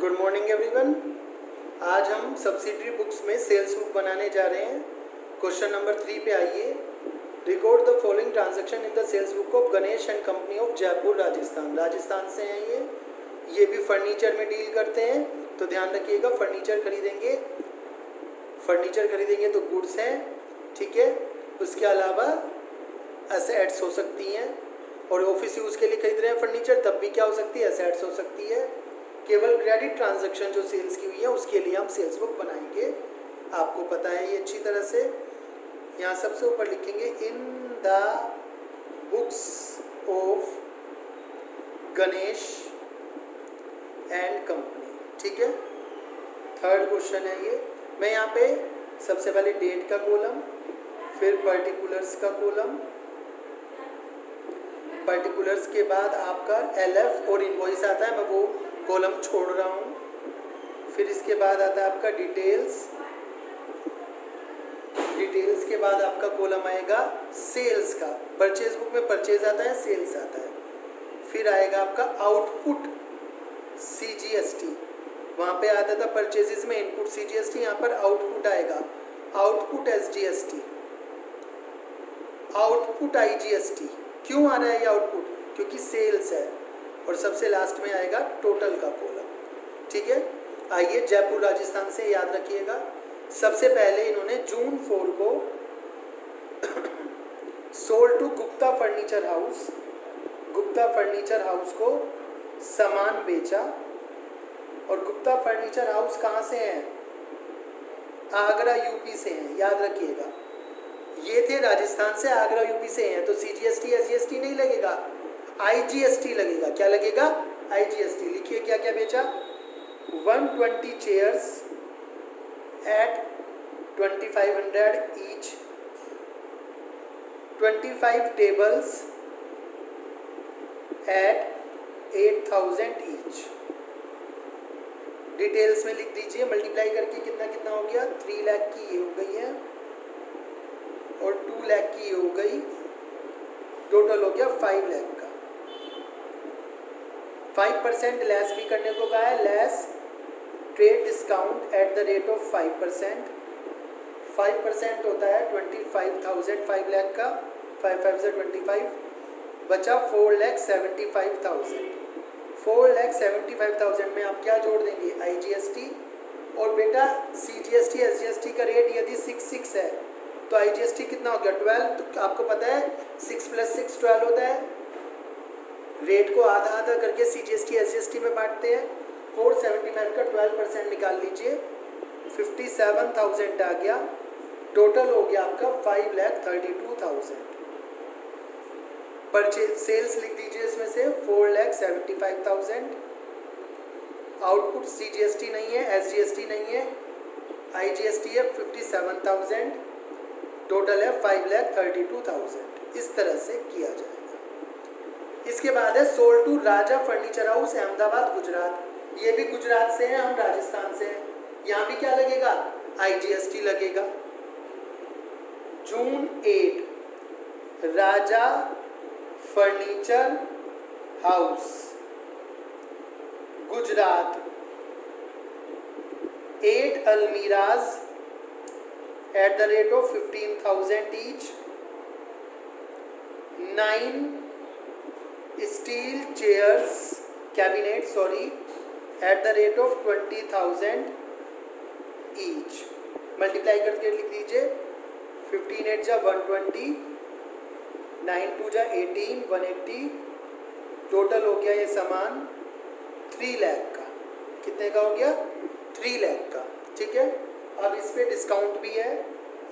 Good morning everyone. आज हम subsidiary books में सेल्स बुक बनाने जा रहे हैं। क्वेश्चन नंबर 3 पे आइए। Record the following transaction in the sales book of Ganesh and company of Jaipur Rajasthan. Rajasthan से हैं ये भी फर्नीचर में डील करते हैं, तो ध्यान रखिएगा। फर्नीचर खरीदेंगे तो गुड्स हैं, ठीक है। उसके अलावा एसेट्स हो सकती हैं, और ऑफिस यूज़ के लिए खरीद रहे हैं फर्नीचर, तब भी क्या हो सकती है, एसेट्स हो सकती है। केवल क्रेडिट ट्रांजैक्शन जो सेल्स की हुई है उसके लिए हम सेल्स बुक बनाएंगे, आपको पता है ये अच्छी तरह से। यहाँ सबसे ऊपर लिखेंगे in the books of Ganesh and company, ठीक है। थर्ड क्वेश्चन है ये। मैं यहाँ पे सबसे पहले डेट का कॉलम, फिर पर्टिकुलर्स का कॉलम, पर्टिकुलर्स के बाद आपका LF और इनवॉइस आता है, मैं वो कॉलम छोड़ रहा हूँ। फिर इसके बाद आता है आपका डिटेल्स के बाद आपका कॉलम आएगा सेल्स का। परचेज बुक में परचेज आता है, सेल्स आता है। फिर आएगा आपका आउटपुट CGST, वहाँ पे आता था परचेजेस में इनपुट CGST, यहाँ पर आउटपुट आएगा आउटपुट SGST, आउटपुट IGST। क्यों आ रहा है ये आउटपुट, क्योंकि सेल्स है। और सबसे लास्ट में आएगा टोटल का कॉलम, ठीक है। आइए जयपुर राजस्थान से याद रखिएगा। सबसे पहले इन्होंने जून 4 को sold to Gupta furniture house, Gupta furniture house को सामान बेचा। और गुप्ता फर्नीचर हाउस कहाँ से हैं, आगरा यूपी से हैं, याद रखिएगा। ये थे राजस्थान से, आगरा यूपी से हैं, तो CGST SGST नहीं लगेगा, IGST लगेगा। क्या लगेगा, IGST। लिखिए क्या क्या बेचा। 120 chairs at 2500 each, 25 tables at 8000 each. Details में लिख दीजिए, मल्टीप्लाई करके कितना कितना हो गया। 3 लाख की ये हो गई है और 2 लाख की ये हो गई, टोटल हो गया 5 लाख का। 5% लेस भी करने को कहा है, less trade discount at the rate of 5%। 5% होता है 25,000, 5 लाख का, 5 से 25 बचा 4,75,000। 4,75,000 में आप क्या जोड़ देंगे, IGST। और बेटा CGST SGST का रेट यदि 6 है तो IGST कितना हो गया, 12। तो आपको पता है 6 + 6 12 होता है। रेट को आधा आधा करके CGST SGST में बांटते हैं। 475 का 12% निकाल लीजिए, 57,000 आ गया। टोटल हो गया आपका 5,32,000। परचेज सेल्स लिख दीजिए इसमें से 4,75,000। आउटपुट CGST नहीं है, SGST नहीं है, IGST है 57,000। टोटल है 5,32,000। इस तरह से किया जाएगा। इसके बाद है sold to Raja furniture house Ahmedabad Gujarat. ये भी गुजरात से हैं, हम राजस्थान से हैं। यहाँ भी क्या लगेगा, IGST लगेगा। June 8 Raja furniture house Gujarat 8 अलमीराज at the rate of 15,000 each, 9 steel chairs cabinet at the rate of 20,000 each। Multiply करके लिख दीजिए, 15 8 जा 120, 9 2 जा 18, 180। टोटल हो गया ये सामान 3 लाख का। कितने का हो गया, 3 लाख का, ठीक है। अब इस पे डिस्काउंट भी है,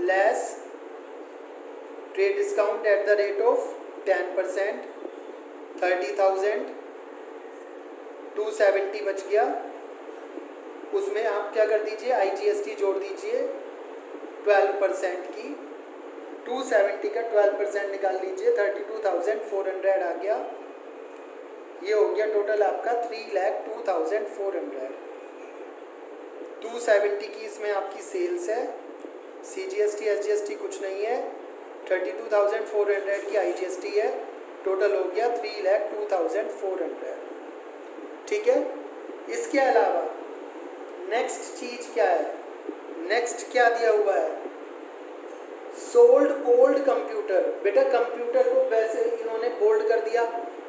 less trade discount at the rate of 10%, 30,000, 270 बच गया। उसमें आप क्या कर दीजिए, IGST जोड़ दीजिए 12% की। 270 का 12% निकाल लीजिए, 32,400 आ गया। ये हो गया टोटल आपका 3,02,400। 270 की इसमें आपकी सेल्स है, CGST SGST कुछ नहीं है, 32,400 की IGST है। टोटल हो गया 3,02,400। ठीक है। इसके अलावा नेक्स्ट चीज क्या है, नेक्स्ट क्या दिया हुआ है, सोल्ड ओल्ड कंप्यूटर। बेटा कंप्यूटर को वैसे इन्होंने बोल्ड कर दिया,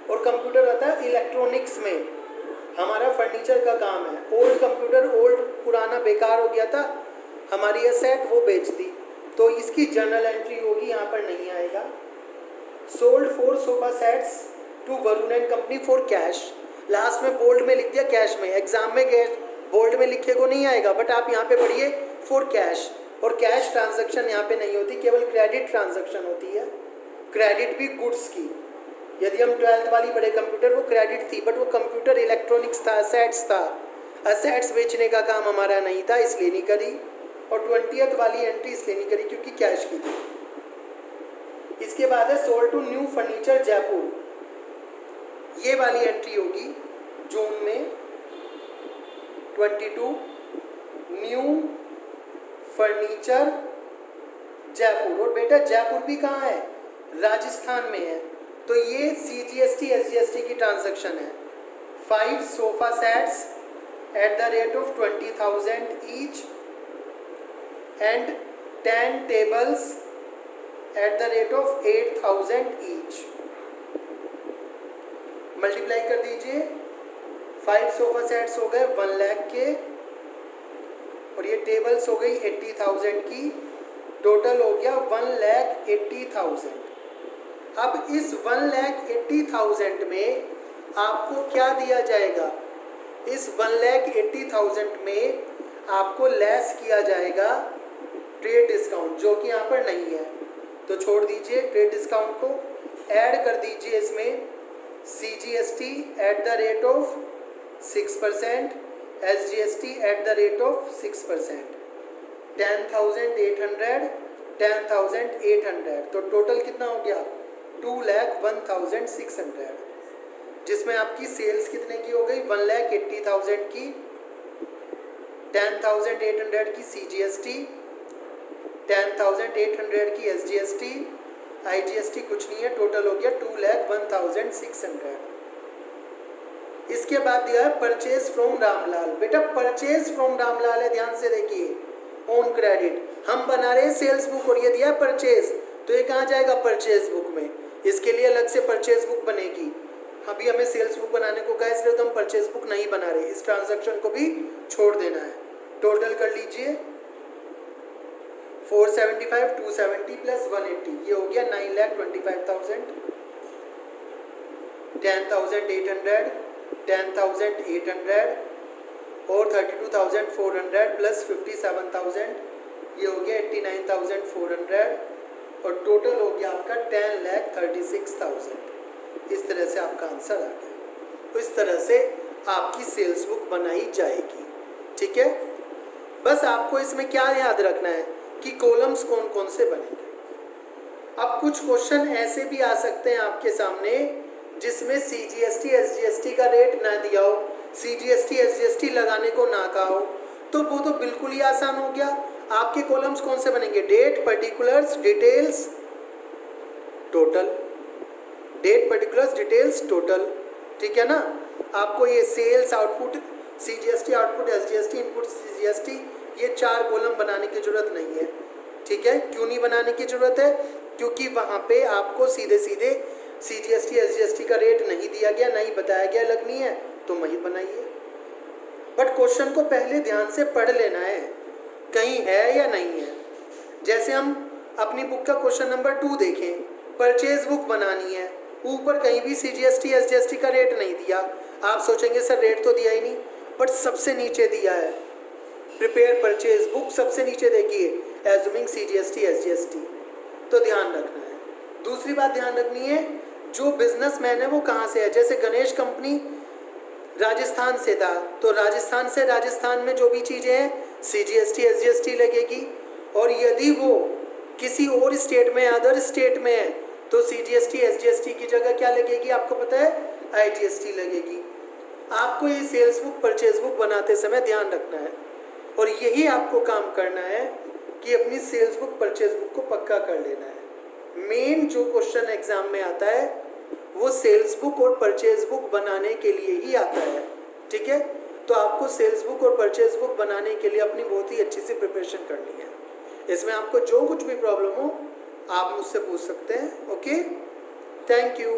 और कंप्यूटर होता है इलेक्ट्रॉनिक्स में, हमारा फर्नीचर का काम है। ओल्ड कंप्यूटर, ओल्ड पुराना बेकार हो गया था, हमारी एसेट वो बेच दी, तो इसकी जर्नल एंट्री होगी, यहाँ पर नहीं आएगा। Sold 4 sofa sets to Varun and company for cash, last में बोल्ड में लिख दिया कैश में, एग्जाम में कैश बोल्ड में लिखे को नहीं आएगा, बट आप यहाँ पे पढ़िए फॉर कैश, और कैश ट्रांजैक्शन यहाँ पे नहीं होती, केवल क्रेडिट ट्रांजैक्शन होती है, क्रेडिट भी गुड्स की। यदि हम 12th वाली पढ़े कंप्यूटर, वो क्रेडिट थी, बट वो कंप्यूटर इलेक्ट्रॉनिक्स था, असेट्स था, असेट्स बेचने का काम हमारा नहीं था, इसलिए नहीं करी। और 20th वाली एंट्री इसलिए नहीं करी क्योंकि कैश की थी। इसके बाद है sold to new furniture Jaipur, ये वाली एंट्री होगी जून में 22 न्यू फर्नीचर जयपुर। और बेटा जयपुर भी कहाँ है, राजस्थान में है, तो ये CGST SGST की ट्रांजैक्शन है। 5 sofa sets at the rate of 20,000 each and 10 tables at the rate of 8,000 each. Multiply कर दीजिए, 5 सोफा सेट्स हो गए 1 लाख के, और ये टेबल्स हो गई 80,000 की, टोटल हो गया 1,80,000। अब इस 1,80,000 में आपको क्या दिया जाएगा, इस 1,80,000 में आपको लेस किया जाएगा ट्रेड डिस्काउंट, जो कि यहाँ पर नहीं है, तो छोड़ दीजिए ट्रेड डिस्काउंट को, ऐड कर दीजिए इसमें CGST at the rate of 6%, SGST at the rate of 6%, 10,800, 10,800, तो टोटल कितना हो गया 2,01,600, जिसमें आपकी सेल्स कितने की हो गई 1,80,000 की, 10,800 की CGST, 10,800 की SGST, IGST कुछ नहीं है, टोटल हो गया 2,01,600। इसके बाद दिया है परचेज फ्रॉम रामलाल। बेटा परचेज फ्रॉम रामलाल है, ध्यान से देखिए, ऑन क्रेडिट हम बना रहे हैं सेल्स बुक, और ये दिया है परचेज, तो ये कहाँ जाएगा परचेज बुक में, इसके लिए अलग से परचेज बुक बनेगी। अभी हमें सेल्स बुक बनाने को कहा, इसलिए तो हम परचेज बुक नहीं बना रहे, इस ट्रांजैक्शन को भी छोड़ देना है। टोटल कर लीजिए 475, 270 प्लस 180, ये हो गया 9,25,000, 10,800, 10,800 और 32,400 प्लस 57,000, ये हो गया 89,400, और टोटल हो गया आपका 10,36,000। इस तरह से आपका आंसर आ गया। तो इस तरह से आपकी सेल्स बुक बनाई जाएगी, ठीक है। बस आपको इसमें क्या याद रखना है कि कॉलम्स कौन कौन से बनेंगे। अब कुछ क्वेश्चन ऐसे भी आ सकते हैं आपके सामने जिसमें CGST SGST का रेट ना दिया हो, CGST SGST लगाने को ना कहा हो, तो वो तो बिल्कुल ही आसान हो गया। आपके कॉलम्स कौन से बनेंगे, date, particulars, details, total, date, particulars, details, total, ठीक है ना। आपको ये sales, output CGST, output SGST, input CGST, ये 4 कॉलम बनाने की जरूरत नहीं है, ठीक है। क्यों नहीं बनाने की जरूरत है, क्योंकि वहाँ पे आपको सीधे सीधे CGST SGST का रेट नहीं दिया गया, नहीं बताया गया, लगनी है तो वही बनाइए। बट क्वेश्चन को पहले ध्यान से पढ़ लेना है, कहीं है या नहीं है। जैसे हम अपनी बुक का क्वेश्चन नंबर 2 देखें, परचेज बुक बनानी है, ऊपर कहीं भी CGST SGST का रेट नहीं दिया। आप सोचेंगे सर रेट तो दिया ही नहीं, बट सबसे नीचे दिया है, प्रिपेयर परचेज बुक, सबसे नीचे देखिए, एज्यूमिंग CGST SGST, तो ध्यान रखना है। दूसरी बात ध्यान रखनी है, जो बिजनेसमैन है वो कहाँ से है। जैसे गणेश कंपनी राजस्थान से था, तो राजस्थान से राजस्थान में जो भी चीज़ें हैं CGST SGST लगेगी, और यदि वो किसी और स्टेट में, अदर स्टेट में है, तो CGST SGST की जगह क्या लगेगी, आपको पता है, IGST लगेगी। आपको ये सेल्स बुक, परचेज बुक बनाते समय ध्यान रखना है, और यही आपको काम करना है कि अपनी सेल्स बुक, परचेज बुक को पक्का कर लेना है। मेन जो क्वेश्चन एग्जाम में आता है वो सेल्स बुक और परचेज बुक बनाने के लिए ही आता है, ठीक है। तो तो आपको सेल्स बुक और परचेज बुक बनाने के लिए अपनी बहुत ही अच्छी सी प्रिपरेशन करनी है। इसमें आपको जो कुछ भी प्रॉब्लम हो आप मुझसे पूछ सकते हैं। Okay, thank you.